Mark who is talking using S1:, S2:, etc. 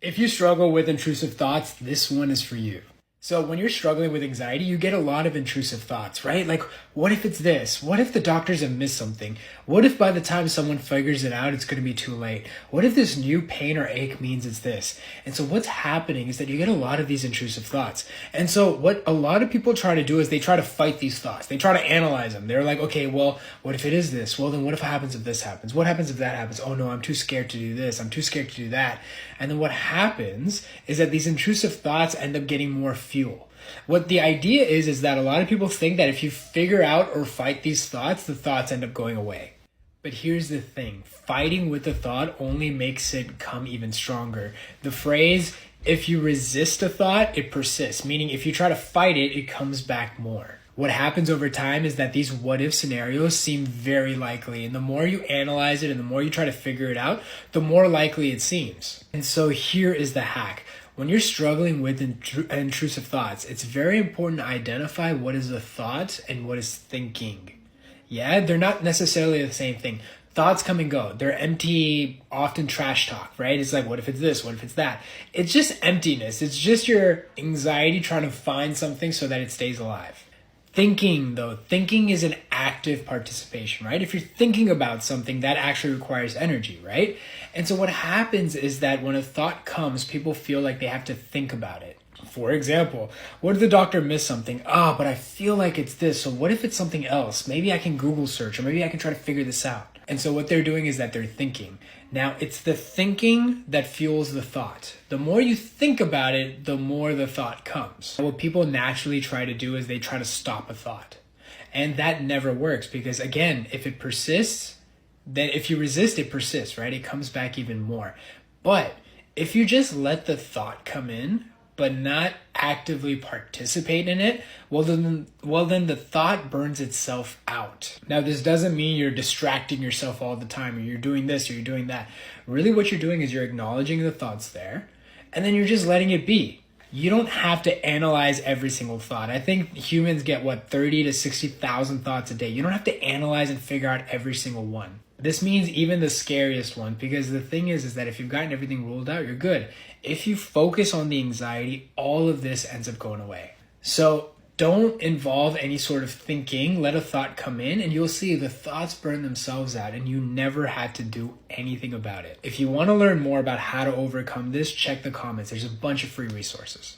S1: If you struggle with intrusive thoughts, this one is for you. So when you're struggling with anxiety, you get a lot of intrusive thoughts, right? Like, what if it's this? What if the doctors have missed something? What if by the time someone figures it out, it's going to be too late? What if this new pain or ache means it's this? And so what's happening is that you get a lot of these intrusive thoughts. And so what a lot of people try to do is they try to fight these thoughts. They try to analyze them. They're like, okay, well, what if it is this? Well, then what if it happens if this happens? What happens if that happens? Oh no, I'm too scared to do this. I'm too scared to do that. And then what happens is that these intrusive thoughts end up getting more fuel. What the idea is that a lot of people think that if you figure out or fight these thoughts, the thoughts end up going away. But here's the thing, fighting with the thought only makes it come even stronger. The phrase, if you resist a thought, it persists, meaning if you try to fight it, it comes back more. What happens over time is that these what-if scenarios seem very likely, and the more you analyze it and the more you try to figure it out, the more likely it seems. And so here is the hack. When you're struggling with intrusive thoughts, it's very important to identify what is a thought and what is thinking. Yeah, they're not necessarily the same thing. Thoughts come and go. They're empty, often trash talk, right? It's like, what if it's this? What if it's that? It's just emptiness. It's just your anxiety trying to find something so that it stays alive. Thinking, though, thinking is an active participation, right? If you're thinking about something, that actually requires energy, right? And so what happens is that when a thought comes, people feel like they have to think about it. For example, what if the doctor missed something? But I feel like it's this. So what if it's something else? Maybe I can Google search, or maybe I can try to figure this out. And so what they're doing is that they're thinking. Now, it's the thinking that fuels the thought. The more you think about it, the more the thought comes. What people naturally try to do is they try to stop a thought. And that never works because, again, if it persists, then if you resist, it persists, right? It comes back even more. But if you just let the thought come in, but not actively participate in it, well then the thought burns itself out. Now, this doesn't mean you're distracting yourself all the time, or you're doing this, or you're doing that. Really what you're doing is you're acknowledging the thoughts there, and then you're just letting it be. You don't have to analyze every single thought. I think humans get, 30 to 60,000 thoughts a day. You don't have to analyze and figure out every single one. This means even the scariest one, because the thing is that if you've gotten everything ruled out, you're good. If you focus on the anxiety, all of this ends up going away. So don't involve any sort of thinking. Let a thought come in and you'll see the thoughts burn themselves out and you never had to do anything about it. If you want to learn more about how to overcome this, check the comments. There's a bunch of free resources.